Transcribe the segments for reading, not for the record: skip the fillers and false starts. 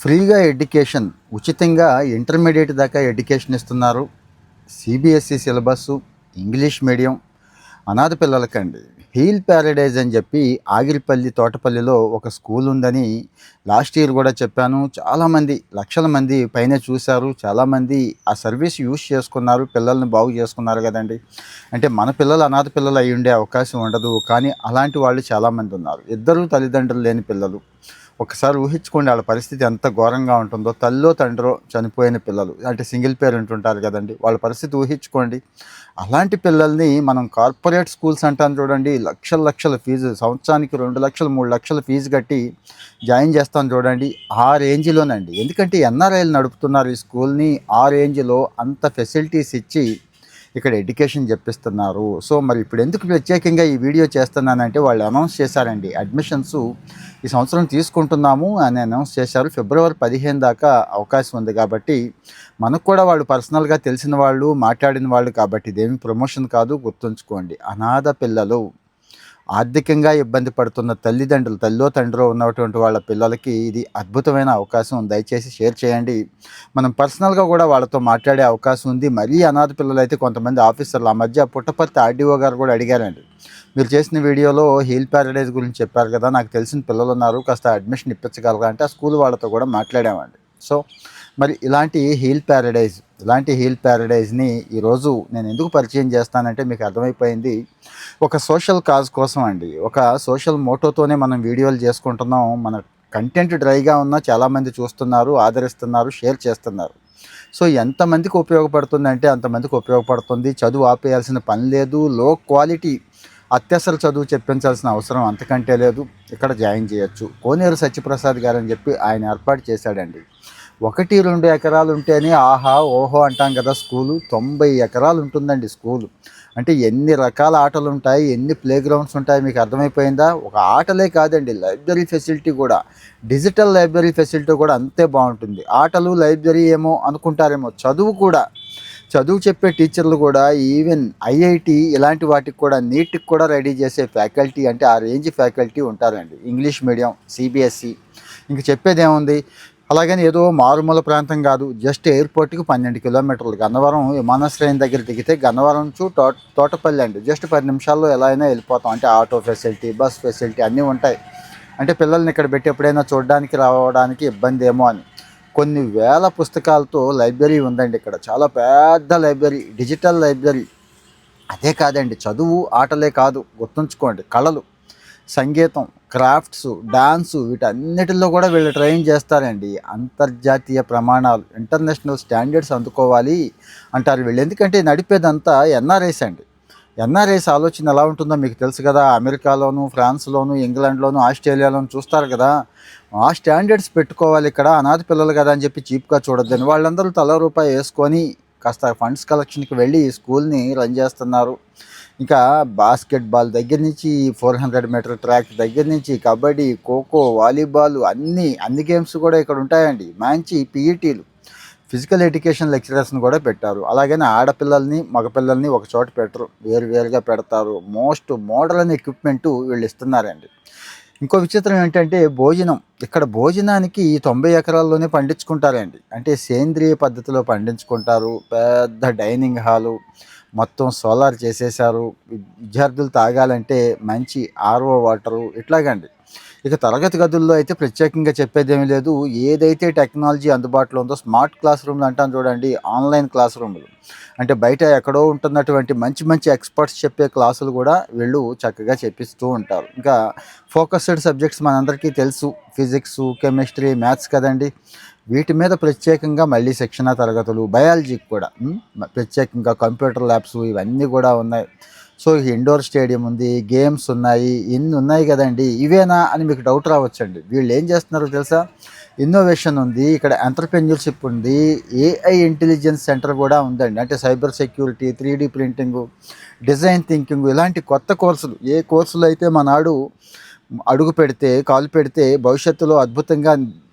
ఫ్రీగా ఎడ్యుకేషన్ ఉచితంగా ఇంటర్మీడియట్ దాకా ఎడ్యుకేషన్ ఇస్తున్నారు. సిబిఎస్ఈ సిలబస్సు, ఇంగ్లీష్ మీడియం, అనాథ పిల్లలకండి. హీల్ ప్యారడైజ్ అని చెప్పి ఆగిరిపల్లి తోటపల్లిలో ఒక స్కూల్ ఉందని లాస్ట్ ఇయర్ కూడా చెప్పాను. చాలామంది లక్షల మంది పైన చూశారు. చాలామంది ఆ సర్వీస్ యూజ్ చేసుకున్నారు, పిల్లల్ని బాగు చేసుకున్నారు కదండి. అంటే మన పిల్లలు అనాథ పిల్లలు అయి ఉండే అవకాశం ఉండదు, కానీ అలాంటి వాళ్ళు చాలామంది ఉన్నారు. ఇద్దరు తల్లిదండ్రులు లేని పిల్లలు. ఒకసారి ఊహించుకోండి వాళ్ళ పరిస్థితి ఎంత ఘోరంగా ఉంటుందో. తల్లో తండ్రో చనిపోయిన పిల్లలు, అంటే సింగిల్ పేరెంట్ ఉంటారు కదండి, వాళ్ళ పరిస్థితి ఊహించుకోండి. అలాంటి పిల్లల్ని మనం కార్పొరేట్ స్కూల్స్ అంటాను చూడండి, లక్షల లక్షల ఫీజు, సంవత్సరానికి 2 లక్షలు 3 లక్షల ఫీజు కట్టి జాయిన్ చేస్తాను చూడండి. ఆ రేంజ్లోనండి. ఎందుకంటే ఎన్ఆర్ఐలు నడుపుతున్నారు ఈ స్కూల్ని. ఆ రేంజ్లో అంత ఫెసిలిటీస్ ఇచ్చి ఇక్కడ ఎడ్యుకేషన్ చెప్పిస్తున్నారు. సో మరి ఇప్పుడు ఎందుకు ప్రత్యేకంగా ఈ వీడియో చేస్తున్నానంటే, వాళ్ళు అనౌన్స్ చేశారండి, అడ్మిషన్స్ ఈ సంవత్సరం తీసుకుంటున్నాము అని అనౌన్స్ చేశారు. ఫిబ్రవరి 15 దాకా అవకాశం ఉంది. కాబట్టి మనకు కూడా వాళ్ళు పర్సనల్గా తెలిసిన వాళ్ళు, మాట్లాడిన వాళ్ళు, కాబట్టి ఇదేమి ప్రమోషన్ కాదు, గుర్తుంచుకోండి. అనాథ పిల్లలు, ఆర్థికంగా ఇబ్బంది పడుతున్న తల్లిదండ్రులు, తల్లో తండ్రో ఉన్నటువంటి వాళ్ళ పిల్లలకి ఇది అద్భుతమైన అవకాశం. దయచేసి షేర్ చేయండి. మనం పర్సనల్గా కూడా వాళ్ళతో మాట్లాడే అవకాశం ఉంది. మరీ అనాథ పిల్లలు అయితే కొంతమంది ఆఫీసర్లు, ఆ మధ్య పుట్టపర్తి ఆర్డీఓ గారు కూడా అడిగారండి, మీరు చేసిన వీడియోలో హీల్ ప్యారడైజ్ గురించి చెప్పారు కదా, నాకు తెలిసిన పిల్లలు ఉన్నారు, కాస్త అడ్మిషన్ ఇప్పించగలరా అంటే ఆ స్కూల్ వాళ్ళతో కూడా మాట్లాడామండి. సో మరి ఇలాంటి హీల్ ప్యారడైజ్ని ఈరోజు నేను ఎందుకు పరిచయం చేస్తానంటే, మీకు అర్థమైపోయింది, ఒక సోషల్ కాజ్ కోసం అండి. ఒక సోషల్ మోటోతోనే మనం వీడియోలు చేసుకుంటున్నాం. మన కంటెంట్ డ్రైగా ఉన్నా చాలామంది చూస్తున్నారు, ఆదరిస్తున్నారు, షేర్ చేస్తున్నారు. సో ఎంతమందికి ఉపయోగపడుతుందంటే అంతమందికి ఉపయోగపడుతుంది. చదువు ఆపేయాల్సిన పని లేదు. లో క్వాలిటీ అత్యవసర చదువు చెప్పించాల్సిన అవసరం అంతకంటే లేదు. ఇక్కడ జాయిన్ చేయొచ్చు. కోనేరు సత్యప్రసాద్ గారు అని చెప్పి ఆయన ఏర్పాటు చేశాడండి. 1-2 ఎకరాలు ఉంటేనే ఆహా ఓహో అంటాం కదా. స్కూలు 90 ఎకరాలు ఉంటుందండి స్కూలు. అంటే ఎన్ని రకాల ఆటలు ఉంటాయి, ఎన్ని ప్లే గ్రౌండ్స్ ఉంటాయి, మీకు అర్థమైపోయిందా? ఒక ఆటలే కాదండి, లైబ్రరీ ఫెసిలిటీ కూడా, డిజిటల్ లైబ్రరీ ఫెసిలిటీ కూడా అంతే బాగుంటుంది. ఆటలు లైబ్రరీ ఏమో అనుకుంటారేమో, చదువు కూడా, చదువు చెప్పే టీచర్లు కూడా, ఈవెన్ ఐఐటి ఇలాంటి వాటికి కూడా, నీట్కి కూడా రెడీ చేసే ఫ్యాకల్టీ, అంటే ఆ రేంజ్ ఫ్యాకల్టీ ఉంటారండి. ఇంగ్లీష్ మీడియం, సిబిఎస్ఈ, ఇంక చెప్పేది ఏముంది. అలాగని ఏదో మారుమూల ప్రాంతం కాదు, జస్ట్ ఎయిర్పోర్ట్కి 12 కిలోమీటర్లు. గన్నవరం విమానాశ్రయం దగ్గర దిగితే గన్నవరం టు తోటపల్లి అండి, జస్ట్ 10 నిమిషాల్లో ఎలా అయినా వెళ్ళిపోతాం. అంటే ఆటో ఫెసిలిటీ, బస్ ఫెసిలిటీ అన్నీ ఉంటాయి. అంటే పిల్లల్ని ఇక్కడ పెట్టి ఎప్పుడైనా చూడడానికి రావడానికి ఇబ్బంది ఏమో అని. కొన్ని వేల పుస్తకాలతో లైబ్రరీ ఉందండి ఇక్కడ. చాలా పెద్ద లైబ్రరీ, డిజిటల్ లైబ్రరీ. అదే కాదండి, చదువు ఆటలే కాదు, గుర్తుంచుకోండి. కళలు, సంగీతం, క్రాఫ్ట్స్, డాన్సు, వీటన్నిటిలో కూడా వీళ్ళు ట్రైన్ చేస్తారండి. అంతర్జాతీయ ప్రమాణాలు, ఇంటర్నేషనల్ స్టాండర్డ్స్ అందుకోవాలి అంటారు వీళ్ళు. ఎందుకంటే నడిపేదంతా ఎన్ఆర్ఐస్ అండి. ఎన్ఆర్ఐస్ ఆలోచన ఎలా ఉంటుందో మీకు తెలుసు కదా. అమెరికాలోను, ఫ్రాన్స్లోను, ఇంగ్లాండ్లోను, ఆస్ట్రేలియాలోను చూస్తారు కదా. ఆ స్టాండర్డ్స్ పెట్టుకోవాలి ఇక్కడ. అనాథ పిల్లలు కదా అని చెప్పి చీప్గా చూడొద్దని వాళ్ళందరూ తల రూపాయి వేసుకొని కాస్త ఫండ్స్ కలెక్షన్కి వెళ్ళి ఈ స్కూల్ని రన్ చేస్తున్నారు. ఇంకా బాస్కెట్బాల్ దగ్గర నుంచి, 400 మీటర్ ట్రాక్ దగ్గర నుంచి, కబడ్డీ, ఖోఖో, వాలీబాల్, అన్ని గేమ్స్ కూడా ఇక్కడ ఉంటాయండి. మంచి పీఈటీలు, ఫిజికల్ ఎడ్యుకేషన్ లెక్చరర్స్ని కూడా పెట్టారు. అలాగని ఆడపిల్లల్ని మగపిల్లల్ని ఒక చోట పెట్టరు, వేరువేరుగా పెడతారు. మోస్ట్ మోడర్న్ ఎక్విప్మెంటు వీళ్ళు ఇస్తున్నారండి. ఇంకో విచిత్రం ఏంటంటే భోజనం. ఇక్కడ భోజనానికి 90 ఎకరాల్లోనే పండించుకుంటారండి. అంటే సేంద్రియ పద్ధతిలో పండించుకుంటారు. పెద్ద డైనింగ్ హాలు, మొత్తం సోలార్ చేసేశారు. విద్యార్థులు తాగాలంటే మంచి ఆర్ఓ వాటరు, ఇట్లాగండి. ఇక తరగతి గదుల్లో అయితే ప్రత్యేకంగా చెప్పేదేమీ లేదు. ఏదైతే టెక్నాలజీ అందుబాటులో ఉందో, స్మార్ట్ క్లాస్ రూమ్లు అంటాం చూడండి, ఆన్లైన్ క్లాస్ రూమ్లు, అంటే బయట ఎక్కడో ఉంటున్నటువంటి మంచి మంచి ఎక్స్పర్ట్స్ చెప్పే క్లాసులు కూడా వీళ్ళు చక్కగా చెప్పిస్తూ ఉంటారు. ఇంకా ఫోకస్డ్ సబ్జెక్ట్స్ మనందరికీ తెలుసు, ఫిజిక్స్, కెమిస్ట్రీ, మ్యాథ్స్ కదండి. వీటి మీద ప్రత్యేకంగా మళ్ళీ శిక్షణా తరగతులు, బయాలజీకి కూడా ప్రత్యేకంగా కంప్యూటర్ ల్యాబ్స్, ఇవన్నీ కూడా ఉన్నాయి. సో ఇండోర్ స్టేడియం ఉంది, గేమ్స్ ఉన్నాయి, ఇన్ని ఉన్నాయి కదండి. ఇవేనా అని మీకు డౌట్ రావచ్చండి. వీళ్ళు ఏం చేస్తున్నారో తెలుసా? ఇన్నోవేషన్ ఉంది ఇక్కడ, ఎంటర్‌ప్రెన్యూర్‌షిప్ ఉంది, ఏఐ ఇంటెలిజెన్స్ సెంటర్ కూడా ఉందండి. అంటే cyber security, 3D printing, design thinking, ఇలాంటి కొత్త కోర్సులు, ఏ కోర్సులు అయితే మనాడు అడుగు పెడితే, కాలు పెడితే భవిష్యత్తులో అద్భుతంగా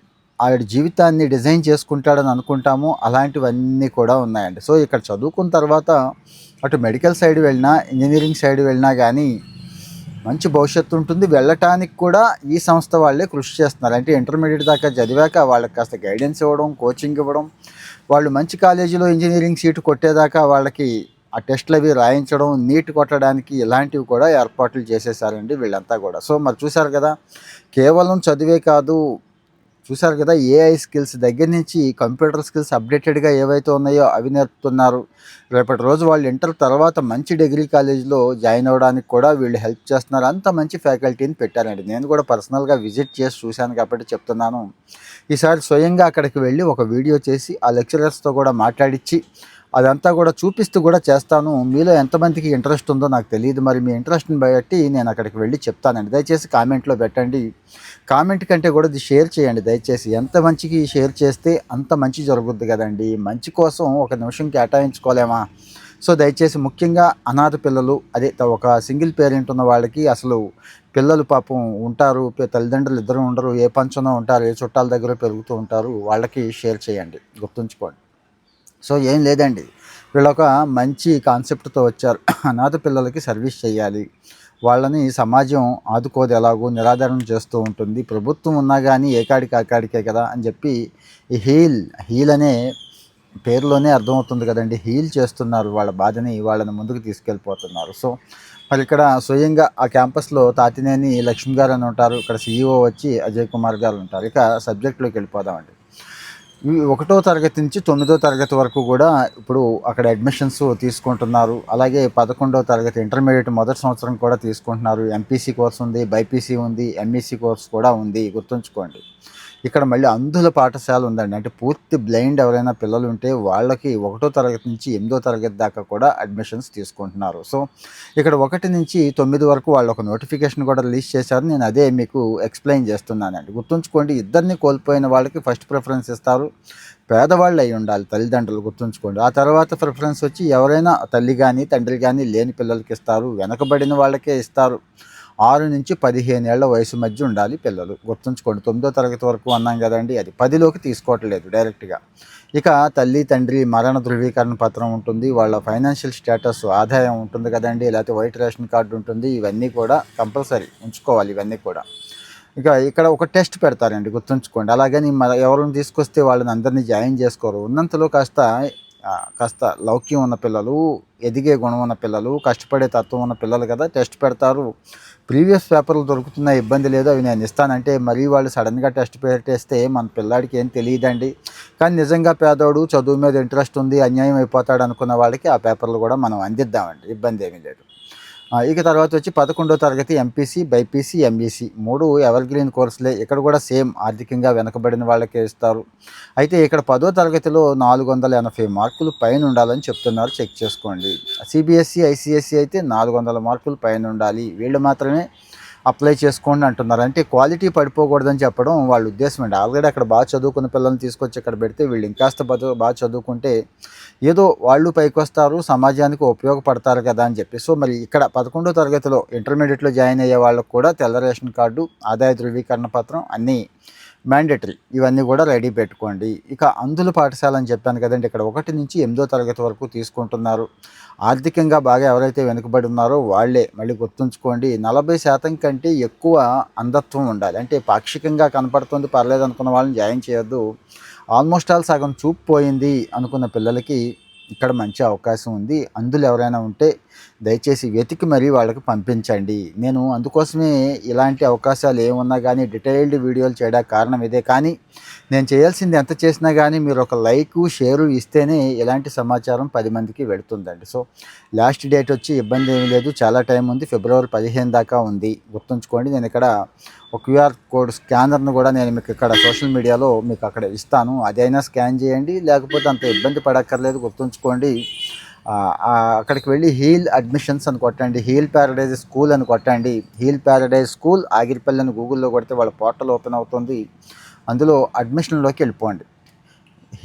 ఆవిడ జీవితాన్ని డిజైన్ చేసుకుంటాడని అనుకుంటాము, అలాంటివన్నీ కూడా ఉన్నాయండి. సో ఇక్కడ చదువుకున్న తర్వాత అటు మెడికల్ సైడ్ వెళ్ళినా, ఇంజనీరింగ్ సైడ్ వెళ్ళినా కానీ మంచి భవిష్యత్తు ఉంటుంది. వెళ్ళటానికి కూడా ఈ సంస్థ వాళ్ళే కృషి చేస్తున్నారు. అంటే ఇంటర్మీడియట్ దాకా చదివాక వాళ్ళకి కాస్త గైడెన్స్ ఇవ్వడం, కోచింగ్ ఇవ్వడం, వాళ్ళు మంచి కాలేజీలో ఇంజనీరింగ్ సీటు కొట్టేదాకా వాళ్ళకి ఆ టెస్టులు అవి రాయించడం, నీట్ కొట్టడానికి ఇలాంటివి కూడా ఏర్పాట్లు చేసేసారండి వీళ్ళంతా కూడా. సో మరి చూసారు కదా, కేవలం చదివే కాదు, చూసారు కదా, ఏఐ స్కిల్స్ దగ్గర నుంచి కంప్యూటర్ స్కిల్స్ అప్డేటెడ్గా ఏవైతే ఉన్నాయో అవి నేర్పుతున్నారు. రేపటి రోజు వాళ్ళు ఇంటర్ తర్వాత మంచి డిగ్రీ కాలేజీలో జాయిన్ అవ్వడానికి కూడా వీళ్ళు హెల్ప్ చేస్తున్నారు. అంత మంచి ఫ్యాకల్టీని పెట్టారండి. నేను కూడా పర్సనల్గా విజిట్ చేసి చూశాను కాబట్టి చెప్తున్నాను. ఈసారి స్వయంగా అక్కడికి వెళ్ళి ఒక వీడియో చేసి ఆ లెక్చరర్స్తో కూడా మాట్లాడించి అదంతా కూడా చూపిస్తూ కూడా చేస్తాను. మీలో ఎంతమందికి ఇంట్రెస్ట్ ఉందో నాకు తెలియదు. మరి మీ ఇంట్రెస్ట్ని బట్టి నేను అక్కడికి వెళ్ళి చెప్తానండి. దయచేసి కామెంట్లో పెట్టండి. కామెంట్ కంటే కూడా ఇది షేర్ చేయండి దయచేసి. ఎంత మంచికి షేర్ చేస్తే అంత మంచి జరుగుద్ది కదండి. మంచి కోసం ఒక నిమిషం కేటాయించుకోలేమా? సో దయచేసి ముఖ్యంగా అనాథ పిల్లలు, అదే ఒక సింగిల్ పేరెంట్ ఉన్న వాళ్ళకి, అసలు పిల్లలు పాపం ఉంటారు, తల్లిదండ్రులు ఇద్దరు ఉండరు, ఏ పంచనో ఉంటారు, ఏ చుట్టాల దగ్గర పెరుగుతూ ఉంటారు, వాళ్ళకి షేర్ చేయండి, గుర్తుంచుకోండి. సో ఏం లేదండి, వీళ్ళొక మంచి కాన్సెప్ట్తో వచ్చారు. అనాథ పిల్లలకి సర్వీస్ చేయాలి, వాళ్ళని సమాజం ఆదుకోదు, ఎలాగో నిరాదరణ చేస్తూ ఉంటుంది, ప్రభుత్వం ఉన్నా కానీ ఏకాడికే కదా అని చెప్పి ఈ హీల్ అనే పేరులోనే అర్థమవుతుంది కదండి. హీల్ చేస్తున్నారు వాళ్ళ బాధని, వాళ్ళని ముందుకు తీసుకెళ్ళిపోతున్నారు. సో మరి ఇక్కడ స్వయంగా ఆ క్యాంపస్లో తాతినేని లక్ష్మి గారు అని ఉంటారు, ఇక్కడ CEO వచ్చి అజయ్ కుమార్ గారు ఉంటారు. ఇక సబ్జెక్టులోకి వెళ్ళిపోదామండి. 1వ తరగతి నుంచి 9వ తరగతి వరకు కూడా ఇప్పుడు అక్కడ అడ్మిషన్స్ తీసుకుంటున్నారు. అలాగే 11వ తరగతి ఇంటర్మీడియట్ మొదటి సంవత్సరం కూడా తీసుకుంటున్నారు. MPC కోర్స్ ఉంది, BPC ఉంది, MEC కోర్స్ కూడా ఉంది, గుర్తుంచుకోండి. ఇక్కడ మళ్ళీ అంధుల పాఠశాల ఉందండి. అంటే పూర్తి బ్లైండ్ ఎవరైనా పిల్లలు ఉంటే వాళ్ళకి 1వ తరగతి నుంచి 8వ తరగతి దాకా కూడా అడ్మిషన్స్ తీసుకుంటున్నారు. సో ఇక్కడ 1 నుంచి 9 వరకు వాళ్ళు ఒక నోటిఫికేషన్ కూడా రిలీజ్ చేశారు. నేను అదే మీకు ఎక్స్ప్లెయిన్ చేస్తున్నానండి. గుర్తుంచుకోండి, ఇద్దరిని కోల్పోయిన వాళ్ళకి ఫస్ట్ ప్రిఫరెన్స్ ఇస్తారు. పేదవాళ్ళు అయి ఉండాలి తల్లిదండ్రులు, గుర్తుంచుకోండి. ఆ తర్వాత ప్రిఫరెన్స్ వచ్చి ఎవరైనా తల్లి కానీ తండ్రి కానీ లేని పిల్లలకి ఇస్తారు. వెనకబడిన వాళ్ళకే ఇస్తారు. 6 నుంచి 15 ఏళ్ల వయసు మధ్య ఉండాలి పిల్లలు, గుర్తుంచుకోండి. 9వ తరగతి వరకు అన్నాం కదండి, అది 10లోకి తీసుకోవట్లేదు డైరెక్ట్గా. ఇక తల్లి తండ్రి మరణ ధృవీకరణ పత్రం ఉంటుంది, వాళ్ళ ఫైనాన్షియల్ స్టేటస్ ఆదాయం ఉంటుంది కదండి, లేకపోతే వైట్ రేషన్ కార్డు ఉంటుంది, ఇవన్నీ కూడా కంపల్సరీ ఉంచుకోవాలి ఇవన్నీ కూడా. ఇక ఇక్కడ ఒక టెస్ట్ పెడతారండి, గుర్తుంచుకోండి. అలాగని ఎవరిని తీసుకొస్తే వాళ్ళని అందరినీ జాయిన్ చేసుకోరు. ఉన్నంతలో కాస్త లౌక్యం ఉన్న పిల్లలు, ఎదిగే గుణం ఉన్న పిల్లలు, కష్టపడే తత్వం ఉన్న పిల్లలు కదా టెస్ట్ పెడతారు. ప్రీవియస్ పేపర్లు దొరుకుతున్న ఇబ్బంది లేదు, అవి నేను ఇస్తానంటే మరీ వాళ్ళు సడన్గా టెస్ట్ పెట్టేస్తే మన పిల్లాడికి ఏం తెలియదండి. కానీ నిజంగా పేదోడు, చదువు మీద ఇంట్రెస్ట్ ఉంది, అన్యాయం అయిపోతాడు అనుకున్న వాళ్ళకి ఆ పేపర్లు కూడా మనం అందిద్దామండి, ఇబ్బంది ఏమీ లేదు. ఇక తర్వాత వచ్చి 11వ తరగతి MPC, BPC, MEC 3 ఎవర్గ్రీన్ కోర్సులే. ఇక్కడ కూడా సేమ్ ఆర్థికంగా వెనకబడిన వాళ్ళకే ఇస్తారు. అయితే ఇక్కడ 10వ తరగతిలో 480 మార్కులు పైన ఉండాలని చెప్తున్నారు, చెక్ చేసుకోండి. CBSE, ICSE అయితే 400 మార్కులు పైన ఉండాలి, వీళ్ళు మాత్రమే అప్లై చేసుకోండి అంటున్నారు. అంటే క్వాలిటీ పడిపోకూడదని చెప్పడం వాళ్ళ ఉద్దేశం అండి. ఆల్రెడీ అక్కడ బాగా చదువుకున్న పిల్లల్ని తీసుకొచ్చి ఇక్కడ పెడితే వీళ్ళు ఇంకాస్త బాగా చదువుకుంటే ఏదో వాళ్ళు పైకి వస్తారు, సమాజానికి ఉపయోగపడతారు కదా అని చెప్పి. సో మరి ఇక్కడ 11వ తరగతిలో ఇంటర్మీడియట్లో జాయిన్ అయ్యే వాళ్ళకు కూడా తెల్ల రేషన్ కార్డు, ఆదాయ ధృవీకరణ పత్రం అన్నీ మ్యాండేటరీ, ఇవన్నీ కూడా రెడీ పెట్టుకోండి. ఇక అంధుల పాఠశాల అని చెప్పాను కదండి, ఇక్కడ 1 నుంచి 8వ తరగతి వరకు తీసుకుంటున్నారు. ఆర్థికంగా బాగా ఎవరైతే వెనుకబడి ఉన్నారో వాళ్ళే, మళ్ళీ గుర్తుంచుకోండి, 40% కంటే ఎక్కువ అంధత్వం ఉండాలి. అంటే పాక్షికంగా కనపడుతుంది పర్లేదు అనుకున్న వాళ్ళని జాయిన్ చేయొద్దు. ఆల్మోస్ట్ ఆల్ సగం చూపు పోయింది అనుకున్న పిల్లలకి ఇక్కడ మంచి అవకాశం ఉంది. అంధులు ఎవరైనా ఉంటే దయచేసి వెతికి మరీ వాళ్ళకి పంపించండి. నేను అందుకోసమే ఇలాంటి అవకాశాలు ఏమున్నా కానీ డీటెయిల్డ్ వీడియోలు చేయడానికి కారణం ఇదే. కానీ నేను చేయాల్సింది ఎంత చేసినా కానీ మీరు ఒక లైక్ షేరు ఇస్తేనే ఇలాంటి సమాచారం 10 మందికి వెళుతుందండి. సో లాస్ట్ డేట్ వచ్చి ఇబ్బంది ఏమీ లేదు, చాలా టైం ఉంది, ఫిబ్రవరి 15 దాకా ఉంది, గుర్తుంచుకోండి. నేను ఇక్కడ ఒక QR కోడ్ స్కానర్ను కూడా నేను మీకు ఇక్కడ సోషల్ మీడియాలో మీకు అక్కడ ఇస్తాను, అదైనా స్కాన్ చేయండి, లేకపోతే అంత ఇబ్బంది పడక్కర్లేదు, గుర్తుంచుకోండి. అక్కడికి వెళ్ళి హీల్ అడ్మిషన్స్ అని కొట్టండి, హీల్ ప్యారడైజ్ స్కూల్ అని కొట్టండి. హీల్ ప్యారడైజ్ స్కూల్ ఆగిరిపల్లి అని గూగుల్లో కొడితే వాళ్ళ పోర్టల్ ఓపెన్ అవుతుంది, అందులో అడ్మిషన్లోకి వెళ్ళిపోండి.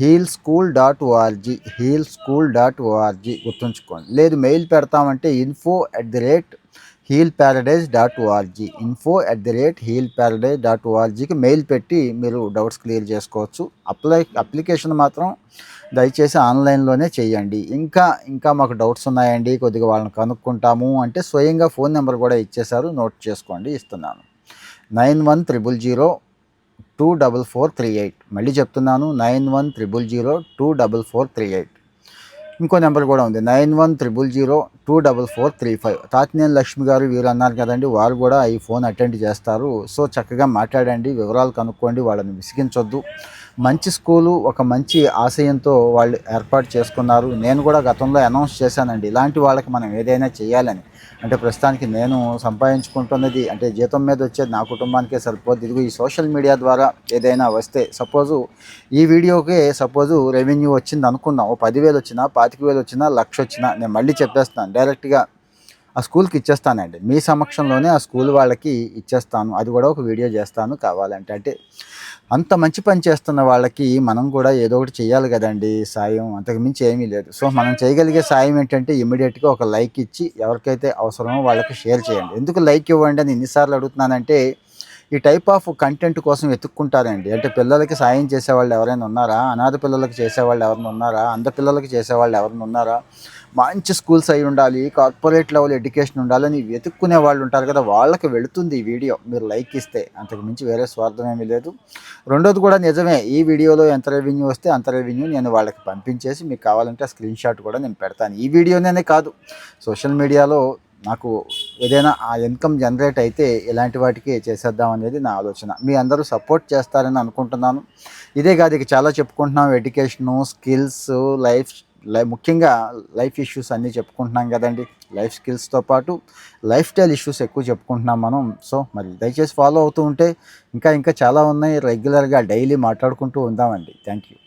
healschool.org, healschool.org, గుర్తుంచుకోండి. లేదు మెయిల్ పెడతామంటే info@ healparadise.org info@healparadise.orgకి మెయిల్ పెట్టి మీరు డౌట్స్ క్లియర్ చేసుకోవచ్చు. అప్లికేషన్ మాత్రం దయచేసి ఆన్లైన్లోనే చేయండి. ఇంకా మాకు డౌట్స్ ఉన్నాయండి, కొద్దిగా వాళ్ళని కనుక్కుంటాము అంటే స్వయంగా ఫోన్ నెంబర్ కూడా ఇచ్చేశారు, నోట్ చేసుకోండి, ఇస్తున్నాను. 9100024438. మళ్ళీ చెప్తున్నాను, 9100024438. ఇంకో నెంబర్ కూడా ఉంది, 9100024435. తాతినేని లక్ష్మి గారు వీరు అన్నారు కదండి, వారు కూడా ఈ ఫోన్ అటెండ్ చేస్తారు. సో చక్కగా మాట్లాడండి, వివరాలు కనుక్కోండి, వాళ్ళని విసిగించొద్దు. మంచి స్కూలు, ఒక మంచి ఆశయంతో వాళ్ళు ఏర్పాటు చేసుకున్నారు. నేను కూడా గతంలో అనౌన్స్ చేశానండి, ఇలాంటి వాళ్ళకి మనం ఏదైనా చేయాలని. అంటే ప్రస్తుతానికి నేను సంపాదించుకుంటున్నది అంటే జీతం మీద వచ్చేది నా కుటుంబానికే సరిపోద్ది. ఇదిగో ఈ సోషల్ మీడియా ద్వారా ఏదైనా వస్తే, సపోజు ఈ వీడియోకే సపోజు రెవెన్యూ వచ్చింది అనుకుందాం, ఓ 10,000 వచ్చినా, 25,000 వచ్చినా, 1,00,000 వచ్చినా, నేను మళ్ళీ చెప్పేస్తాను, డైరెక్ట్గా ఆ స్కూల్కి ఇచ్చేస్తానండి. మీ సమక్షంలోనే ఆ స్కూల్ వాళ్ళకి ఇచ్చేస్తాను. అది కూడా ఒక వీడియో చేస్తాను కావాలంటే. అంటే అంత మంచి పని చేస్తున్న వాళ్ళకి మనం కూడా ఏదో ఒకటి చేయాలి కదండి సాయం, అంతకుమించి ఏమీ లేదు. సో మనం చేయగలిగే సాయం ఏంటంటే ఇమ్మీడియట్గా ఒక లైక్ ఇచ్చి ఎవరికైతే అవసరమో వాళ్ళకి షేర్ చేయండి. ఎందుకు లైక్ ఇవ్వండి అని ఎన్నిసార్లు అడుగుతున్నానంటే, ఈ టైప్ ఆఫ్ కంటెంట్ కోసం వెతుక్కుంటారండి. అంటే పిల్లలకి సాయం చేసేవాళ్ళు ఎవరైనా ఉన్నారా, అనాథ పిల్లలకి చేసేవాళ్ళు ఎవరైనా ఉన్నారా, అంధ పిల్లలకి చేసేవాళ్ళు ఎవరైనా ఉన్నారా, మంచి స్కూల్స్ అయి ఉండాలి, కార్పొరేట్ లెవెల్ ఎడ్యుకేషన్ ఉండాలని వెతుక్కునే వాళ్ళు ఉంటారు కదా, వాళ్ళకి వెళుతుంది ఈ వీడియో మీరు లైక్ ఇస్తే. అంతకు మించి వేరే స్వార్థం ఏమీ లేదు. రెండోది కూడా నిజమే, ఈ వీడియోలో ఎంత రెవెన్యూ వస్తే అంత రెవెన్యూ నేను వాళ్ళకి పంపించేసి మీకు కావాలంటే ఆ స్క్రీన్ షాట్ కూడా నేను పెడతాను. ఈ వీడియోనే కాదు, సోషల్ మీడియాలో నాకు ఏదైనా ఆ ఇన్కమ్ జనరేట్ అయితే ఇలాంటి వాటికి చేసేద్దాం అనేది నా ఆలోచన. మీ అందరూ సపోర్ట్ చేస్తారని అనుకుంటున్నాను. ఇదే కాదు, ఇక చాలా చెప్పుకుంటున్నాం, ఎడ్యుకేషను, స్కిల్స్, ముఖ్యంగా లైఫ్ ఇష్యూస్ అన్నీ చెప్పుకుంటున్నాం కదండి. లైఫ్ స్కిల్స్తో పాటు లైఫ్ స్టైల్ ఇష్యూస్ ఎక్కువ చెప్పుకుంటున్నాం మనం. సో మరి దయచేసి ఫాలో అవుతూ ఉంటే ఇంకా చాలా ఉన్నాయి, రెగ్యులర్గా డైలీ మాట్లాడుకుంటూ ఉందామండి. Thank you.